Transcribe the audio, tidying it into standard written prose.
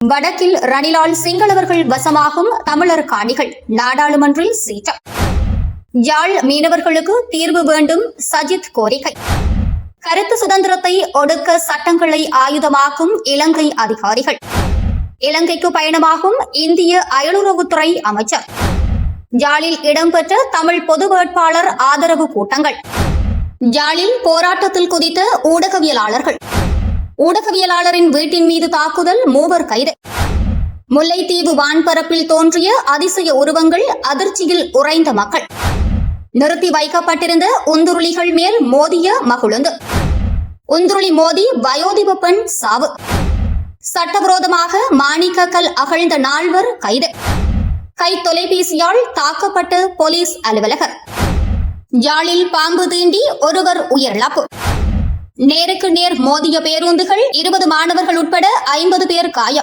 வடக்கில் ரணிலால் சிங்களவர்கள் வசமாகும் தமிழர் காணிகள் நாடாளுமன்றில் சீற்றம். யாழ் மீனவர்களுக்கு தீர்வு வேண்டும் சஜித் கோரிக்கை. கருத்து சுதந்திரத்தை ஒடுக்க சட்டங்களை ஆயுதமாக்கும் இலங்கை அதிகாரிகள். இலங்கைக்கு பயணமாகும் இந்திய அயலுறவுத்துறை அமைச்சர். யாழில் இடம்பெற்ற தமிழ் பொது வேட்பாளர் ஆதரவு கூட்டங்கள். யாழில் போராட்டத்தில் குதித்த ஊடகவியலாளர்கள். ஊடகவியலாளரின் வீட்டின் மீது தாக்குதல், 3 கைது. முல்லைத்தீவு வான்பரப்பில் தோன்றிய அதிசய உருவங்கள், அதிர்ச்சியில் உறைந்த மக்கள். நிறுத்தி வைக்கப்பட்டிருந்த உந்துருளிகள் மேல் மோதிய மகுழுந்து. உந்துருளி மோதி வயோதிப பெண் சாவு. சட்டவிரோதமாக மாணிக்கக்கல் அகழ்ந்த 4 கைது. கை தொலைபேசியால் தாக்கப்பட்ட போலீஸ் அலுவலகர். யாழில் பாம்பு தீண்டி ஒருவர் உயிரிழப்பு. நேருக்கு நேர் மோதிய பேருந்துகள், 20 மாணவர்கள் உட்பட 50 பேர் காயம்.